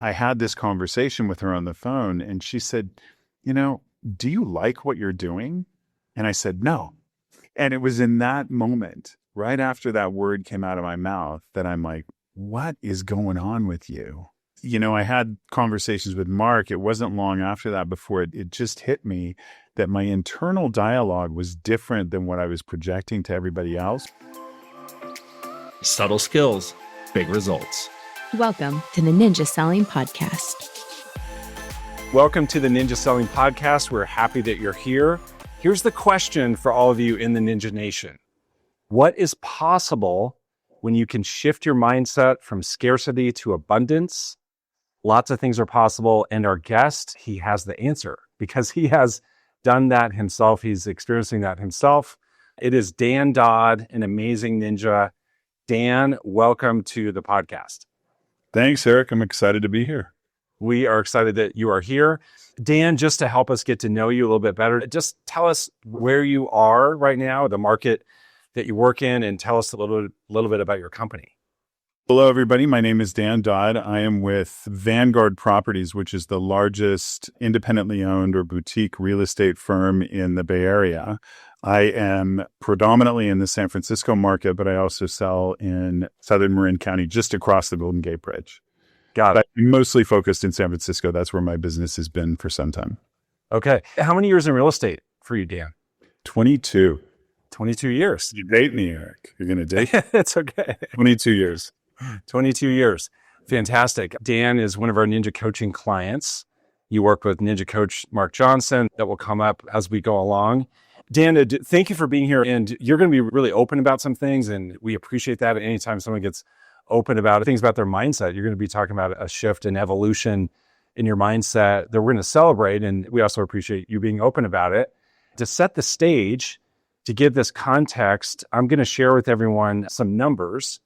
I had this conversation with her on the phone and she said, do you like what you're doing? And I said, no. And it was in that moment, right after that word came out of my mouth, that I'm like, what is going on with you? I had conversations with Mark. It wasn't long after that before it just hit me that my internal dialogue was different than what I was projecting to everybody else. Subtle skills, big results. Welcome to the Ninja Selling Podcast. Welcome to the Ninja Selling Podcast. We're happy that you're here. Here's the question for all of you in the Ninja Nation. What is possible when you can shift your mindset from scarcity to abundance? Lots of things are possible. And our guest, he has the answer because he has done that himself. He's experiencing that himself. It is Dan Dodd, an amazing ninja. Dan, welcome to the podcast. Thanks, Eric. I'm excited to be here. We are excited that you are here. Dan, just to help us get to know you a little bit better, just tell us where you are right now, the market that you work in, and tell us a little bit about your company. Hello, everybody. My name is Dan Dodd. I am with Vanguard Properties, which is the largest independently owned or boutique real estate firm in the Bay Area. I am predominantly in the San Francisco market, but I also sell in Southern Marin County, just across the Golden Gate Bridge. Got it. I'm mostly focused in San Francisco. That's where my business has been for some time. Okay. How many years in real estate for you, Dan? 22. 22 years. You date me, Eric. You're going to date? It's okay. 22 years. 22 years. Fantastic. Dan is one of our Ninja coaching clients. You work with Ninja coach Mark Johnson. That will come up as we go along. Dan, thank you for being here. And you're going to be really open about some things. And we appreciate that. Anytime someone gets open about things about their mindset, you're going to be talking about a shift and evolution in your mindset that we're going to celebrate. And we also appreciate you being open about it. To set the stage, to give this context, I'm going to share with everyone some numbers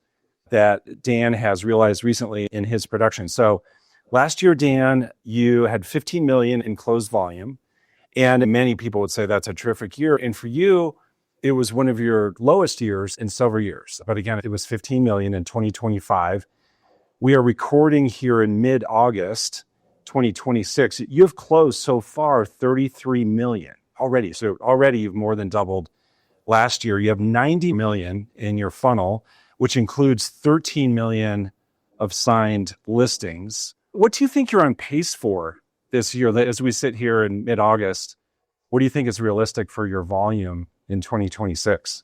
that Dan has realized recently in his production. So last year, Dan, you had 15 million in closed volume. And many people would say that's a terrific year. And for you, it was one of your lowest years in several years. But again, it was 15 million in 2025. We are recording here in mid-August 2026. You've closed so far 33 million already. So already you've more than doubled last year. You have 90 million in your funnel, which includes 13 million of signed listings. What do you think you're on pace for this year? As we sit here in mid-August, what do you think is realistic for your volume in 2026?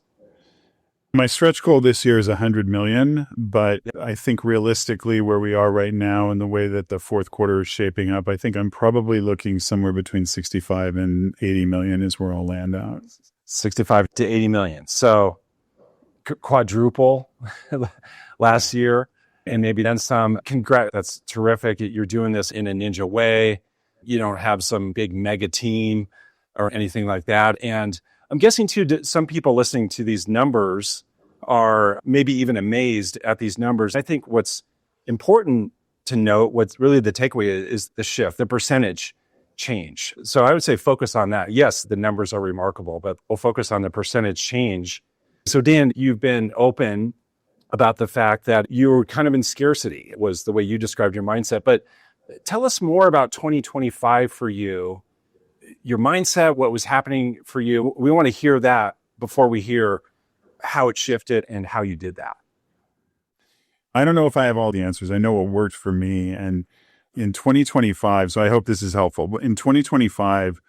My stretch goal this year is 100 million, but I think realistically where we are right now and the way that the fourth quarter is shaping up, I think I'm probably looking somewhere between 65 and 80 million is where I'll land out. 65 to 80 million. So quadruple last year and maybe then some. Congrats. That's terrific. You're doing this in a ninja way. You don't have some big mega team or anything like that. And I'm guessing too, some people listening to these numbers are maybe even amazed at these numbers. I think what's important to note, what's really the takeaway is the shift, the percentage change. So I would say focus on that. Yes, the numbers are remarkable, but we'll focus on the percentage change. So Dan, you've been open about the fact that you were kind of in scarcity, was the way you described your mindset. But tell us more about 2025 for you, your mindset, what was happening for you. We want to hear that before we hear how it shifted and how you did that. I don't know if I have all the answers. I know what worked for me. And in 2025, so I hope this is helpful. But in 2025,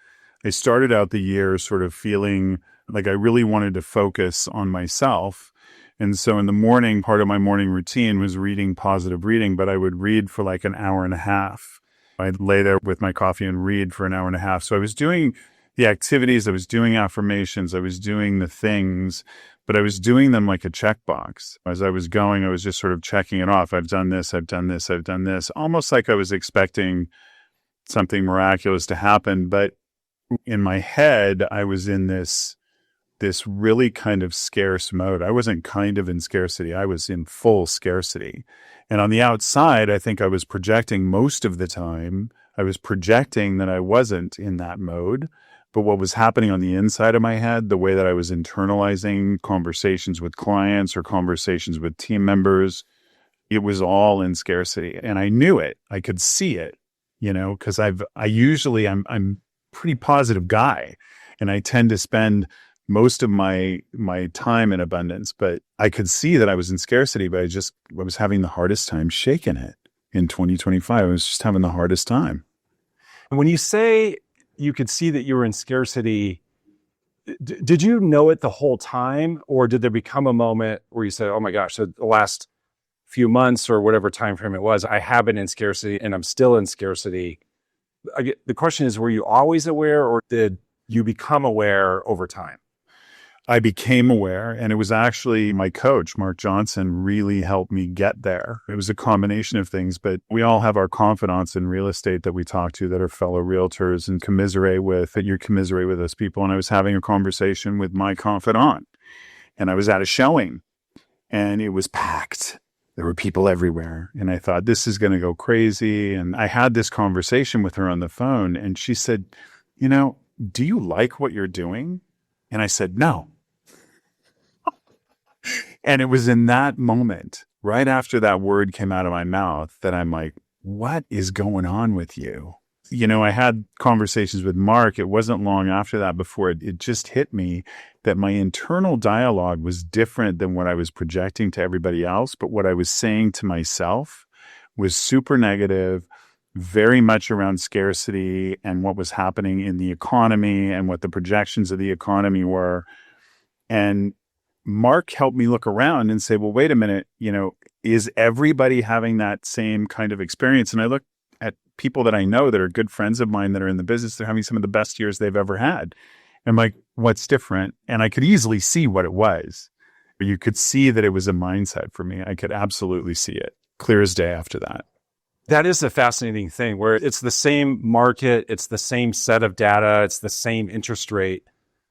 I started out the year sort of feeling like I really wanted to focus on myself. And so in the morning, part of my morning routine was reading positive reading, but I would read for like an hour and a half. I'd lay there with my coffee and read for an hour and a half. So I was doing the activities, I was doing affirmations, I was doing the things, but I was doing them like a checkbox. As I was going, I was just sort of checking it off. I've done this, I've done this, I've done this, almost like I was expecting something miraculous to happen. But in my head, I was in this really kind of scarce mode. I wasn't kind of in scarcity. I was in full scarcity. And on the outside, I think I was projecting most of the time. I was projecting that I wasn't in that mode. But what was happening on the inside of my head, the way that I was internalizing conversations with clients or conversations with team members, it was all in scarcity. And I knew it. I could see it, because I'm pretty positive guy, and I tend to spend most of my time in abundance, but I could see that I was in scarcity, but I was having the hardest time shaking it in 2025. I was just having the hardest time. And when you say you could see that you were in scarcity, did you know it the whole time, or did there become a moment where you said, oh my gosh, so the last few months or whatever time frame it was, I have been in scarcity and I'm still in scarcity? The question is, were you always aware, or did you become aware over time? I became aware, and it was actually my coach, Mark Johnson, really helped me get there. It was a combination of things, but we all have our confidants in real estate that we talk to that are fellow realtors and commiserate with those people. And I was having a conversation with my confidant, and I was at a showing, and it was packed. There were people everywhere. And I thought, this is going to go crazy. And I had this conversation with her on the phone, and she said, do you like what you're doing? And I said, no. And it was in that moment, right after that word came out of my mouth, that I'm like, what is going on with you? I had conversations with Mark. It wasn't long after that before it just hit me that my internal dialogue was different than what I was projecting to everybody else. But what I was saying to myself was super negative, very much around scarcity and what was happening in the economy and what the projections of the economy were. And Mark helped me look around and say, well, wait a minute, is everybody having that same kind of experience? And I looked at people that I know that are good friends of mine that are in the business. They're having some of the best years they've ever had. I'm like, what's different? And I could easily see what it was. You could see that it was a mindset for me. I could absolutely see it, clear as day after that. That is a fascinating thing, where it's the same market, it's the same set of data, it's the same interest rate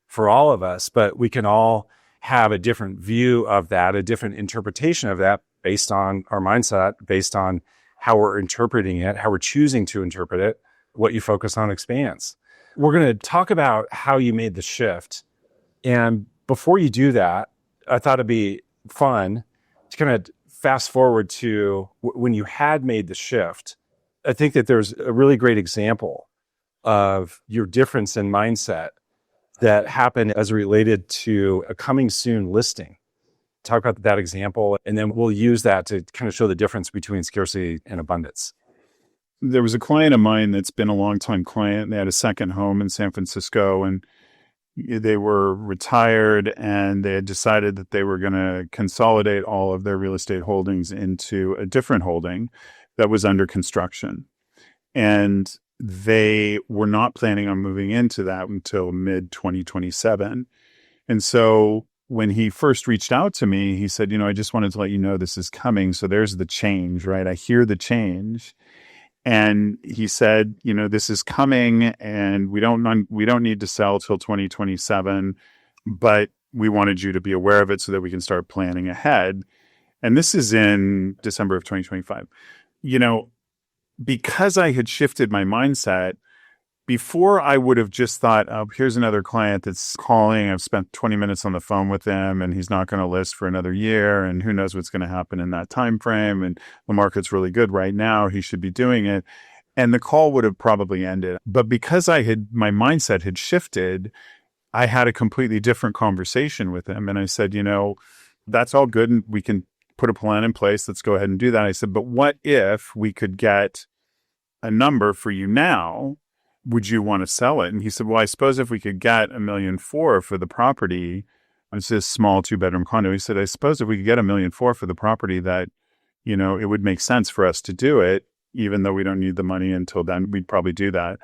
for all of us, but we can all have a different view of that, a different interpretation of that based on our mindset, based on how we're interpreting it, how we're choosing to interpret it. What you focus on expands. We're going to talk about how you made the shift. And before you do that, I thought it'd be fun to kind of fast forward to when you had made the shift. I think that there's a really great example of your difference in mindset that happened as related to a coming soon listing. Talk about that example, and then we'll use that to kind of show the difference between scarcity and abundance. There was a client of mine that's been a long-time client. They had a second home in San Francisco, and they were retired, and they had decided that they were going to consolidate all of their real estate holdings into a different holding that was under construction. And they were not planning on moving into that until mid-2027. And so when he first reached out to me, he said, I just wanted to let you know this is coming. So there's the change, right? I hear the change. And he said, this is coming, and we don't need to sell till 2027, but we wanted you to be aware of it so that we can start planning ahead. And this is in December of 2025. Because I had shifted my mindset, before I would have just thought, oh, here's another client that's calling. I've spent 20 minutes on the phone with him, and he's not going to list for another year, and who knows what's going to happen in that time frame, and the market's really good right now. He should be doing it. And the call would have probably ended. But because my mindset had shifted, I had a completely different conversation with him. And I said, that's all good, and we can put a plan in place. Let's go ahead and do that. I said, but what if we could get a number for you now? Would you want to sell it? And he said, well, I suppose if we could get $1.4 million for the property, it's this small 2-bedroom condo. He said, I suppose if we could get $1.4 million for the property, that, it would make sense for us to do it, even though we don't need the money until then. We'd probably do that.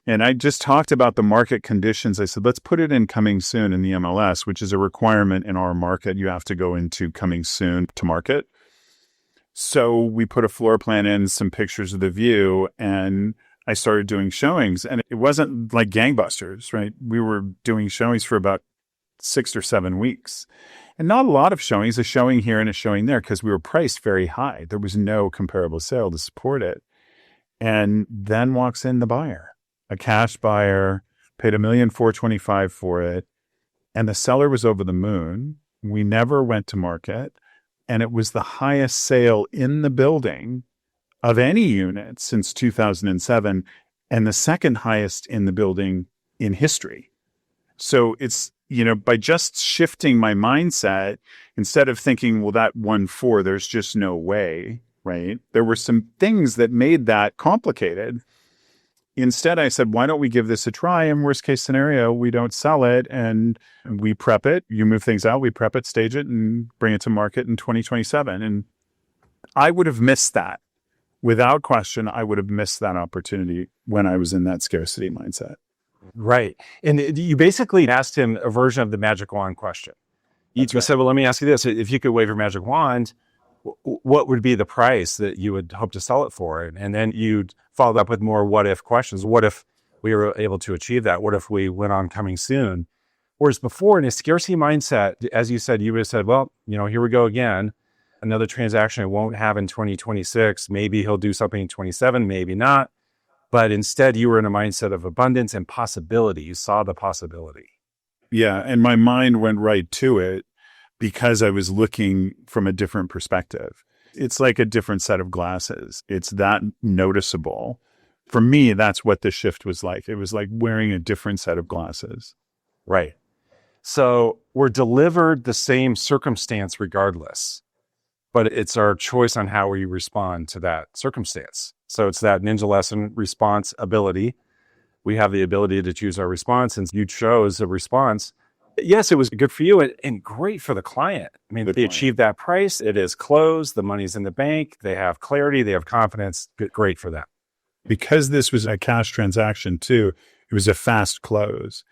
And I just talked about the market conditions. I said, let's put it in coming soon in the MLS, which is a requirement in our market. You have to go into coming soon to market. So we put a floor plan in, some pictures of the view, and I started doing showings, and it wasn't like gangbusters, right? We were doing showings for about 6 or 7 weeks, and not a lot of showings, a showing here and a showing there, because we were priced very high. There was no comparable sale to support it. And then walks in the buyer, a cash buyer, paid $1,425,000 for it. And the seller was over the moon. We never went to market. and it was the highest sale in the building of any unit since 2007, and the second highest in the building in history. So it's, by just shifting my mindset, instead of thinking, well, that 1.4, there's just no way, right? There were some things that made that complicated. Instead, I said, why don't we give this a try? And worst case scenario, we don't sell it and we prep it. You move things out, we prep it, stage it, and bring it to market in 2027. And I would have missed that. Without question, I would have missed that opportunity when I was in that scarcity mindset. Right. And you basically asked him a version of the magic wand question. You said, well, let me ask you this. If you could wave your magic wand, what would be the price that you would hope to sell it for? And then you'd follow up with more what if questions. What if we were able to achieve that? What if we went on coming soon? Whereas before, in a scarcity mindset, as you said, you would have said, well, here we go again. Another transaction I won't have in 2026. Maybe he'll do something in 27, maybe not. But instead, you were in a mindset of abundance and possibility. You saw the possibility. Yeah. And my mind went right to it because I was looking from a different perspective. It's like a different set of glasses. It's that noticeable. For me, that's what the shift was like. It was like wearing a different set of glasses. Right. So we're delivered the same circumstance regardless, but it's our choice on how we respond to that circumstance. So it's that ninja lesson response ability. We have the ability to choose our response, and you chose a response. Yes, it was good for you and great for the client. I mean, they achieved that price. It is closed. The money's in the bank. They have clarity. They have confidence. Great for them. Because this was a cash transaction too, it was a fast close.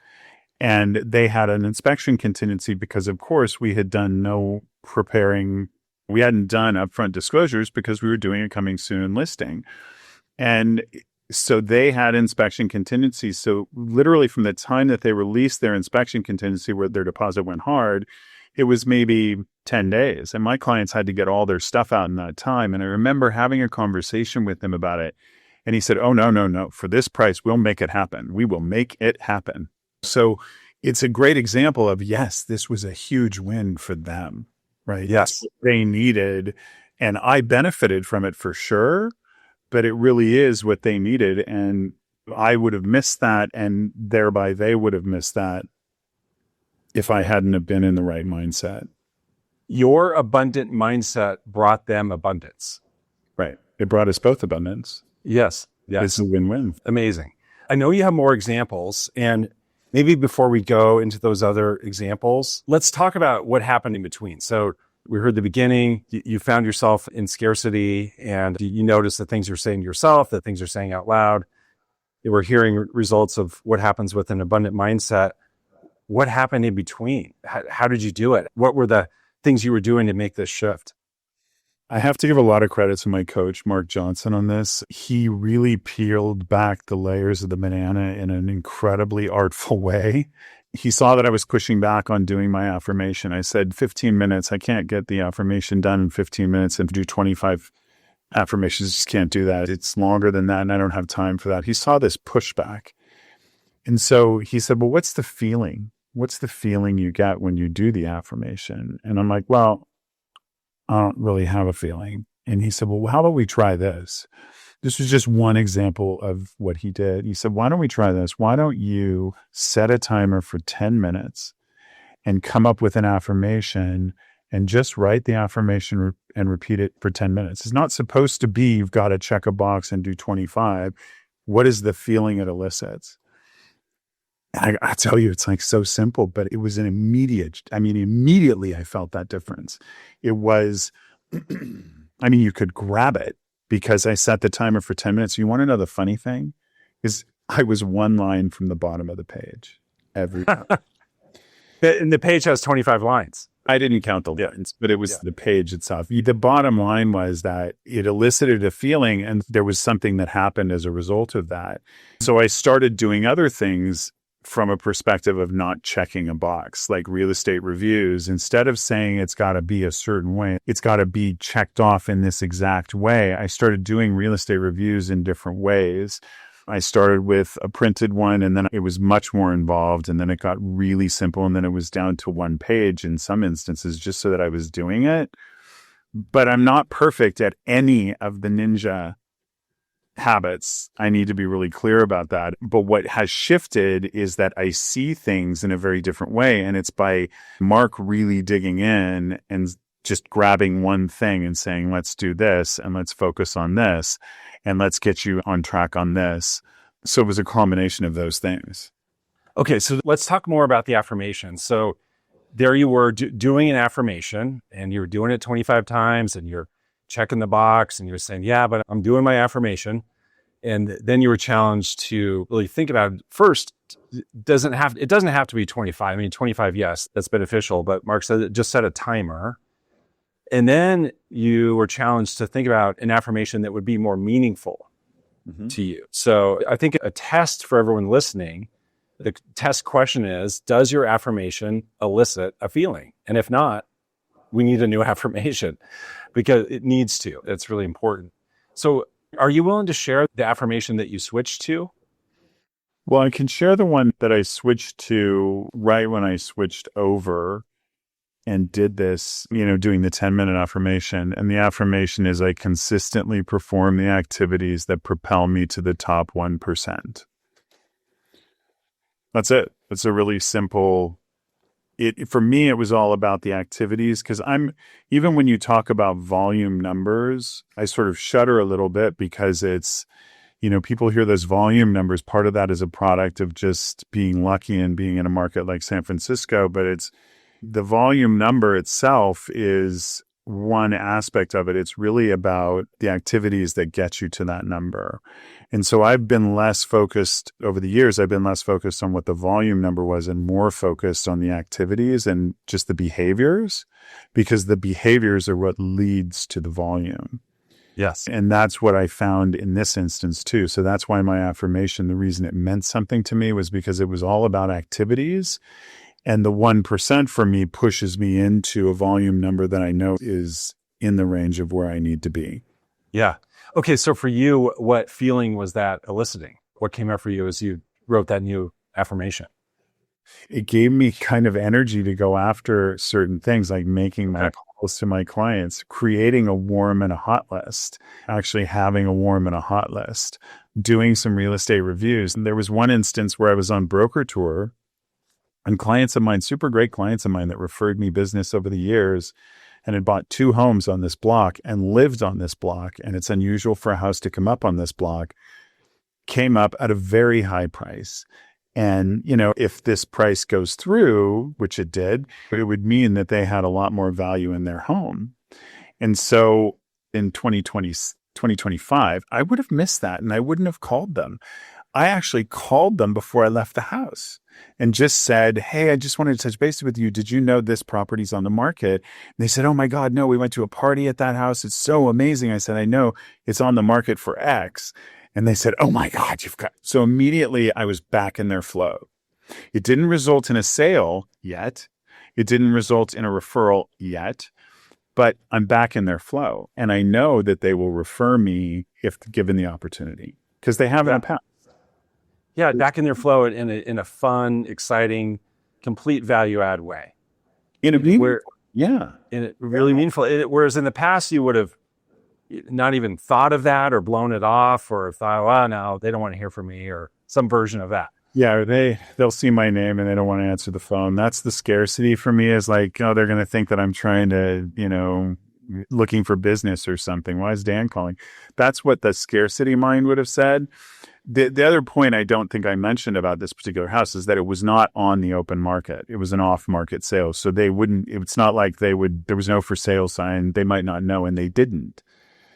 And they had an inspection contingency because, of course, we had done no preparing. We hadn't done upfront disclosures because we were doing a coming soon listing. And so they had inspection contingencies. So literally from the time that they released their inspection contingency where their deposit went hard, it was maybe 10 days. And my clients had to get all their stuff out in that time. And I remember having a conversation with him about it. And he said, oh, no. For this price, we'll make it happen. We will make it happen. So it's a great example of, yes, this was a huge win for them, right? Yes. They needed, and I benefited from it for sure. But it really is what they needed. And I would have missed that. And thereby they would have missed that if I hadn't have been in the right mindset. Your abundant mindset brought them abundance. Right. It brought us both abundance. Yes. It's a win-win. Amazing. I know you have more examples. And maybe before we go into those other examples, let's talk about what happened in between. So we heard the beginning, you found yourself in scarcity and you noticed the things you're saying to yourself, the things you're saying out loud. You were hearing results of what happens with an abundant mindset. What happened in between? How did you do it? What were the things you were doing to make this shift? I have to give a lot of credit to my coach, Mark Johnson, on this. He really peeled back the layers of the banana in an incredibly artful way. He saw that I was pushing back on doing my affirmation. I said, 15 minutes. I can't get the affirmation done in 15 minutes and do 25 affirmations. Just can't do that. It's longer than that, and I don't have time for that. He saw this pushback. And so he said, well, what's the feeling? What's the feeling you get when you do the affirmation? And I'm like, well, I don't really have a feeling. And he said, well, how about we try this? This was just one example of what he did. He said, why don't we try this? Why don't you set a timer for 10 minutes and come up with an affirmation and just write the affirmation and repeat it for 10 minutes? It's not supposed to be you've got to check a box and do 25. What is the feeling it elicits? I tell you, it's like so simple, but it was an immediately I felt that difference. It was, you could grab it because I set the timer for 10 minutes. You want to know the funny thing? Is I was one line from the bottom of the page every time. And the page has 25 lines. I didn't count the lines, but it was the page itself. The bottom line was that it elicited a feeling and there was something that happened as a result of that. So I started doing other things from a perspective of not checking a box, like real estate reviews. Instead of saying it's got to be a certain way, it's got to be checked off in this exact way. I started doing real estate reviews in different ways. I started with a printed one, and then it was much more involved, and then it got really simple, and then it was down to one page in some instances, just so that I was doing it. but I'm not perfect at any of the ninja habits. I need to be really clear about that. But what has shifted is that I see things in a very different way. And it's by Mark really digging in and just grabbing one thing and saying, let's do this and let's focus on this and let's get you on track on this. So it was a combination of those things. Okay, so let's talk more about the affirmation. So there you were doing an affirmation and you were doing it 25 times and you're checking the box and you're saying, yeah, but I'm doing my affirmation. And then you were challenged to really think about it. First, it doesn't have to be 25. I mean, 25, yes, that's beneficial, but Mark said just set a timer. And then you were challenged to think about an affirmation that would be more meaningful to you. So I think a test for everyone listening, the test question is, does your affirmation elicit a feeling? And if not, we need a new affirmation because it needs to. It's really important. So are you willing to share the affirmation that you switched to? Well, I can share the one that I switched to right when I switched over and did this, doing the 10-minute affirmation. And the affirmation is, I consistently perform the activities that propel me to the top 1%. That's it. It's a really simple. For me, it was all about the activities because even when you talk about volume numbers, I sort of shudder a little bit because it's, people hear those volume numbers. Part of that is a product of just being lucky and being in a market like San Francisco, but it's the volume number itself is one aspect of it. It's really about the activities that get you to that number. And so I've been less focused over the years. I've been less focused on what the volume number was and more focused on the activities and just the behaviors, because the behaviors are what leads to the volume. Yes. And that's what I found in this instance too. So that's why my affirmation, the reason it meant something to me was because it was all about activities. And the 1% for me pushes me into a volume number that I know is in the range of where I need to be. Yeah. Okay. So for you, what feeling was that eliciting? What came up for you as you wrote that new affirmation? It gave me kind of energy to go after certain things, like making my calls to my clients, creating a warm and a hot list, actually having a warm and a hot list, doing some real estate reviews. And there was one instance where I was on broker tour and clients of mine, super great clients of mine that referred me business over the years and had bought 2 homes on this block and lived on this block. And it's unusual for a house to come up on this block, came up at a very high price. And, if this price goes through, which it did, it would mean that they had a lot more value in their home. And so in 2025, I would have missed that and I wouldn't have called them. I actually called them before I left the house and just said, hey, I just wanted to touch base with you. Did you know this property's on the market? And they said, oh my God, no, we went to a party at that house. It's so amazing. I said, I know it's on the market for X. And they said, oh my God, so immediately I was back in their flow. It didn't result in a sale yet. It didn't result in a referral yet, but I'm back in their flow. And I know that they will refer me if given the opportunity because they have in the past. Yeah, back in their flow in a fun, exciting, complete value add way. In a meaningful, really meaningful. Whereas in the past, you would have not even thought of that or blown it off or thought, well, no, they don't want to hear from me or some version of that. Yeah, they'll see my name and they don't want to answer the phone. That's the scarcity for me is like, oh, they're going to think that I'm trying to, looking for business or something. Why is Dan calling? That's what the scarcity mind would have said. The other point I don't think I mentioned about this particular house is that it was not on the open market. It was an off-market sale. So it's not like there was no for sale sign. They might not know, and they didn't.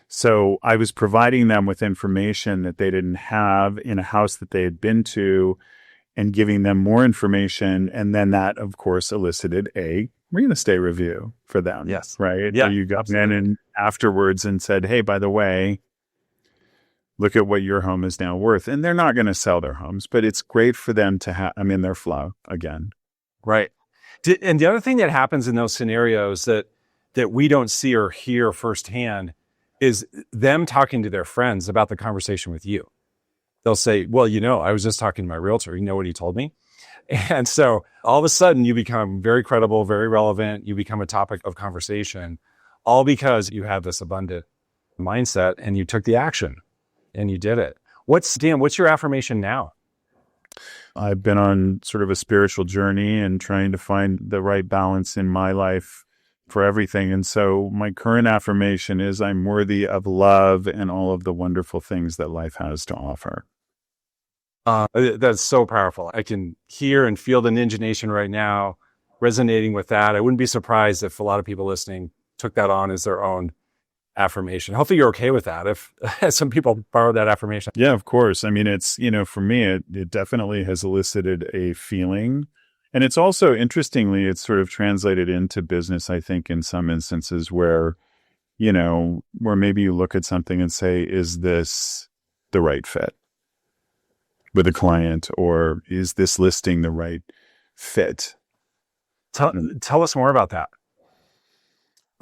So I was providing them with information that they didn't have in a house that they had been to and giving them more information. And then that, of course, elicited a real estate review for them. Yes. Right? Yeah. So you got in afterwards and said, hey, by the way, look at what your home is now worth. And they're not going to sell their homes, but it's great for them to have, I'm in their flow again. Right. And the other thing that happens in those scenarios that we don't see or hear firsthand is them talking to their friends about the conversation with you. They'll say, well, I was just talking to my realtor. You know what he told me? And so all of a sudden you become very credible, very relevant. You become a topic of conversation all because you have this abundant mindset and you took the action and you did it. Dan, what's your affirmation now? I've been on sort of a spiritual journey and trying to find the right balance in my life for everything. And so my current affirmation is I'm worthy of love and all of the wonderful things that life has to offer. That's so powerful. I can hear and feel the Ninja Nation right now resonating with that. I wouldn't be surprised if a lot of people listening took that on as their own affirmation. Hopefully you're okay with that if some people borrow that affirmation. Yeah, of course. I mean, it's, for me, it definitely has elicited a feeling. And it's also, interestingly, it's sort of translated into business, I think, in some instances where, where maybe you look at something and say, is this the right fit with a client, or is this listing the right fit? Tell us more about that.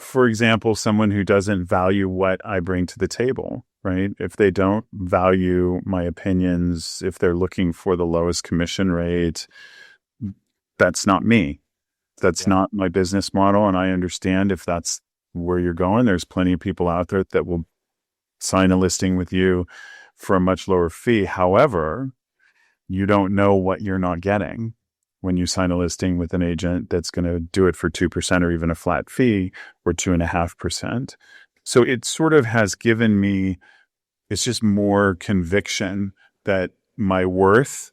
For example, someone who doesn't value what I bring to the table, right? If they don't value my opinions, if they're looking for the lowest commission rate, that's not me. That's not my business model. And I understand if that's where you're going, there's plenty of people out there that will sign a listing with you for a much lower fee. However, you don't know what you're not getting when you sign a listing with an agent that's going to do it for 2% or even a flat fee or 2.5%. So it sort of has given me, it's just more conviction that my worth,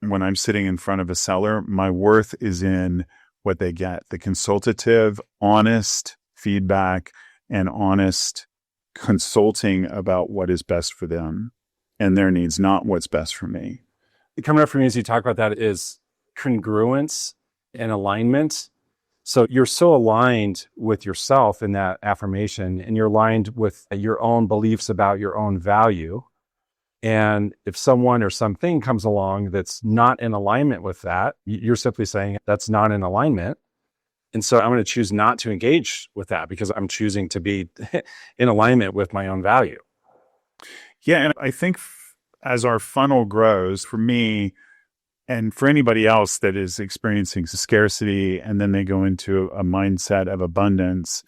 when I'm sitting in front of a seller, my worth is in what they get, the consultative, honest feedback and honest consulting about what is best for them and their needs, not what's best for me. Coming up for me as you talk about that is congruence and alignment. So you're so aligned with yourself in that affirmation, and you're aligned with your own beliefs about your own value. And if someone or something comes along that's not in alignment with that, you're simply saying that's not in alignment. And so I'm going to choose not to engage with that because I'm choosing to be in alignment with my own value. Yeah. And I think as our funnel grows, for me, and for anybody else that is experiencing scarcity, and then they go into a mindset of abundance,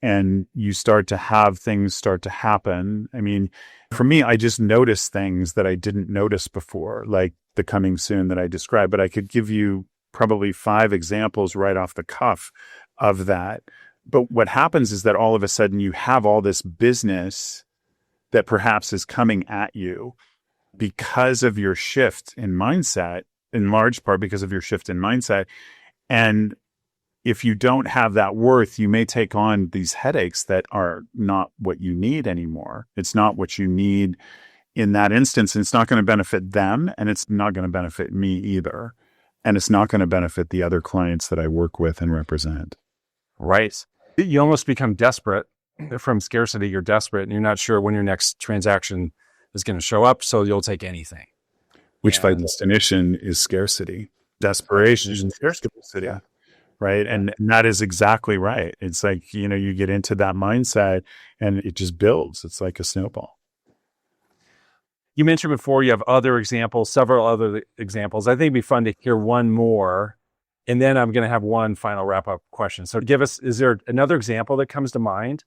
and you start to have things start to happen. I mean, for me, I just notice things that I didn't notice before, like the coming soon that I described. But I could give you probably 5 examples right off the cuff of that. But what happens is that all of a sudden you have all this business that perhaps is coming at you because of your shift in mindset, in large part because of your shift in mindset. And if you don't have that worth, you may take on these headaches that are not what you need anymore. It's not what you need in that instance. And it's not going to benefit them, and it's not going to benefit me either. And it's not going to benefit the other clients that I work with and represent. Right. You almost become desperate from scarcity. You're desperate and you're not sure when your next transaction is going to show up. So you'll take anything. Which by definition is scarcity. Desperation is scarcity. Yeah. Right. And that is exactly right. It's like, you get into that mindset and it just builds. It's like a snowball. You mentioned before you have other examples, several other examples. I think it'd be fun to hear one more. And then I'm going to have one final wrap-up question. So is there another example that comes to mind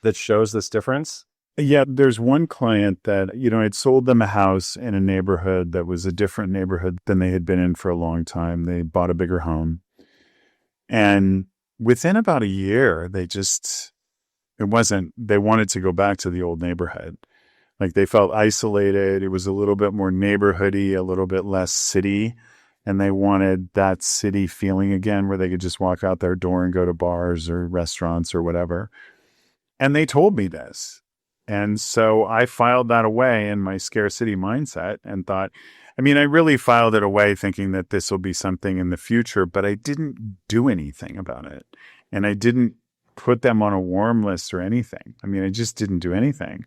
that shows this difference? Yeah, there's one client that, I'd sold them a house in a neighborhood that was a different neighborhood than they had been in for a long time. They bought a bigger home. And within about a year, they wanted to go back to the old neighborhood. Like they felt isolated. It was a little bit more neighborhoody, a little bit less city. And they wanted that city feeling again where they could just walk out their door and go to bars or restaurants or whatever. And they told me this. And so I filed that away in my scarcity mindset and thought, I really filed it away thinking that this will be something in the future, but I didn't do anything about it. And I didn't put them on a warm list or anything. I just didn't do anything.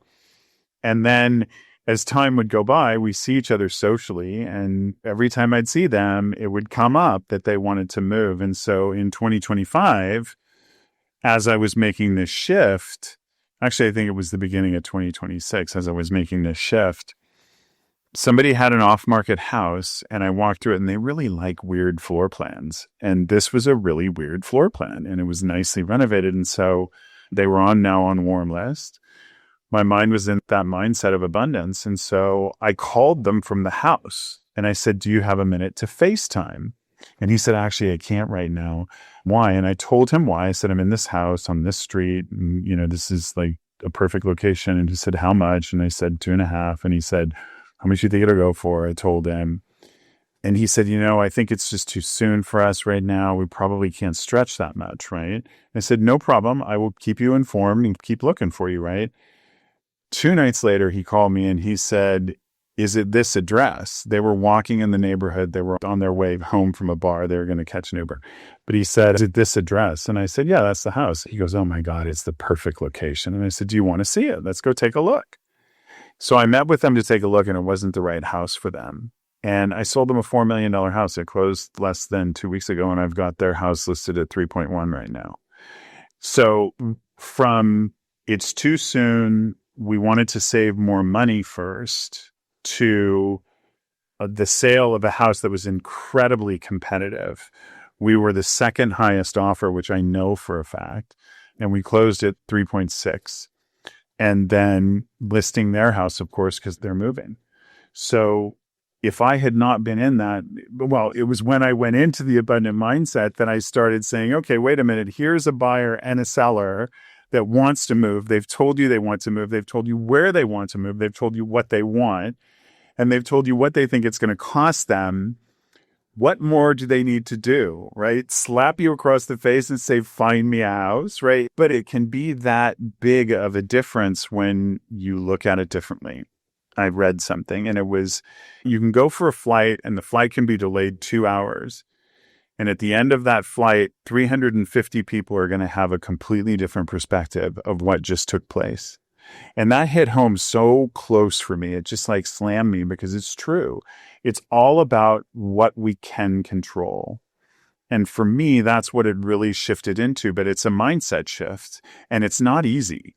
And then as time would go by, we see each other socially. And every time I'd see them, it would come up that they wanted to move. And so in 2025, as I was making this shift, actually, I think it was the beginning of 2026, as I was making this shift, somebody had an off-market house and I walked through it and they really like weird floor plans. And this was a really weird floor plan and it was nicely renovated. And so They were now on warm list. My mind was in that mindset of abundance. And so I called them from the house and I said, do you have a minute to FaceTime? And he said, actually, I can't right now. Why? And I told him why. I said, I'm in this house on this street. And, this is like a perfect location. And he said, how much? And I said, 2.5. And he said, how much do you think it'll go for? I told him. And he said, I think it's just too soon for us right now. We probably can't stretch that much, right? I said, no problem. I will keep you informed and keep looking for you, right? 2 nights later, he called me and he said, is it this address? They were walking in the neighborhood. They were on their way home from a bar. They were going to catch an Uber. But he said, is it this address? And I said, yeah, that's the house. He goes, oh my God, it's the perfect location. And I said, do you want to see it? Let's go take a look. So I met with them to take a look and it wasn't the right house for them. And I sold them a $4 million house. It closed less than 2 weeks ago and I've got their house listed at 3.1 right now. So from it's too soon, we wanted to save more money first, to the sale of a house that was incredibly competitive. We were the second highest offer, which I know for a fact, and we closed at 3.6. And then listing their house, of course, because they're moving. So if I had not been in that, well, it was when I went into the abundant mindset that I started saying, okay, wait a minute, here's a buyer and a seller that wants to move. They've told you they want to move. They've told you where they want to move. They've told you what they want. And they've told you what they think it's going to cost them. What more do they need to do, right? Slap you across the face and say, find me a house, right? But it can be that big of a difference when you look at it differently. I read something and it was, you can go for a flight and the flight can be delayed 2 hours. And at the end of that flight, 350 people are going to have a completely different perspective of what just took place. And that hit home so close for me. It just like slammed me because it's true. It's all about what we can control. And for me, that's what it really shifted into. But it's a mindset shift and it's not easy.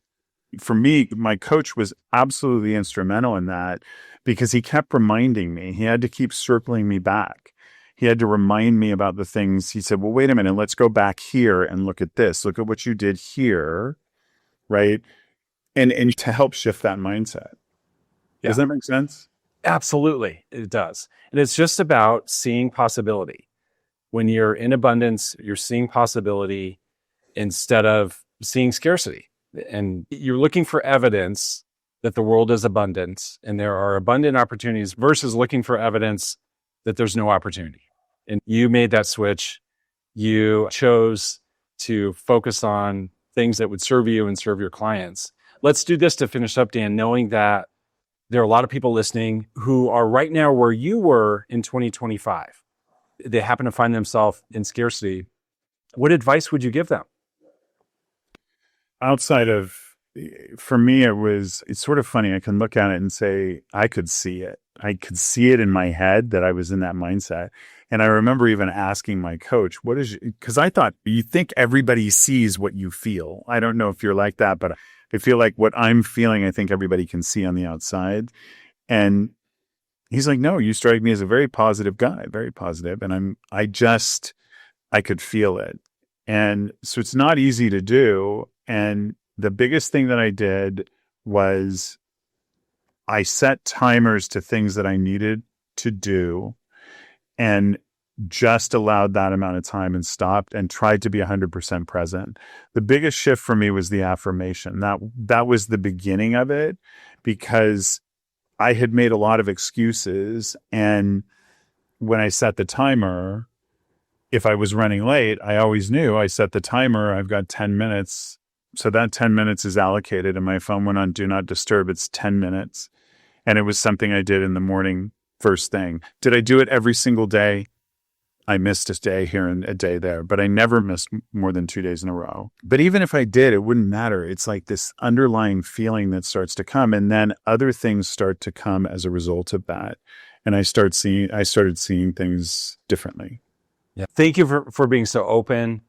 For me, my coach was absolutely instrumental in that because he kept reminding me. He had to keep circling me back. He had to remind me about the things. He said, well, wait a minute, let's go back here and look at this. Look at what you did here, right? And to help shift that mindset. Yeah. Does that make sense? Absolutely, it does. And it's just about seeing possibility. When you're in abundance, you're seeing possibility instead of seeing scarcity. And you're looking for evidence that the world is abundant and there are abundant opportunities versus looking for evidence that there's no opportunity. And you made that switch. You chose to focus on things that would serve you and serve your clients. Let's do this to finish up, Dan, knowing that there are a lot of people listening who are right now where you were in 2025. They happen to find themselves in scarcity. What advice would you give them? Outside of, for me, it's sort of funny. I can look at it and say, I could see it. I could see it in my head that I was in that mindset. And I remember even asking my coach, because I thought, you think everybody sees what you feel. I don't know if you're like that, but I feel like what I'm feeling, I think everybody can see on the outside. And he's like, no, you strike me as a very positive guy, very positive. And I could feel it. And so it's not easy to do. And the biggest thing that I did was I set timers to things that I needed to do and just allowed that amount of time and stopped and tried to be 100% present. The biggest shift for me was the affirmation. That was the beginning of it because I had made a lot of excuses. And when I set the timer, if I was running late, I always knew I set the timer. I've got 10 minutes. So that 10 minutes is allocated and my phone went on do not disturb. It's 10 minutes. And it was something I did in the morning, first thing. Did I do it every single day? I missed a day here and a day there, but I never missed more than 2 days in a row. But even if I did, it wouldn't matter. It's like this underlying feeling that starts to come. And then other things start to come as a result of that. And I started seeing things differently. Yeah. Thank you for being so open.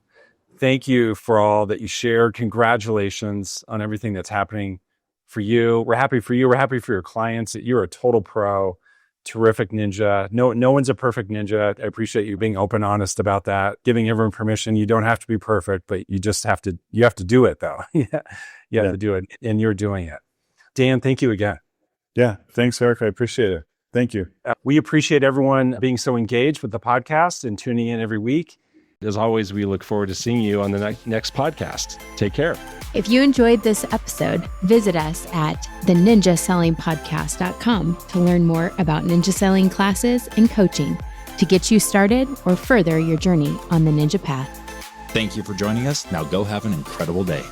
Thank you for all that you shared. Congratulations on everything that's happening for you. We're happy for you. We're happy for your clients. You're a total pro. terrific ninja. No one's a perfect ninja. I appreciate you being open, honest about that, giving everyone permission. You don't have to be perfect, but you have to do it though. Yeah. You have to do it, and you're doing it. Dan, thank you again. Yeah. Thanks, Eric. I appreciate it. Thank you. We appreciate everyone being so engaged with the podcast and tuning in every week. As always, we look forward to seeing you on the next podcast. Take care. If you enjoyed this episode, visit us at theninjasellingpodcast.com to learn more about ninja selling classes and coaching to get you started or further your journey on the ninja path. Thank you for joining us. Now go have an incredible day.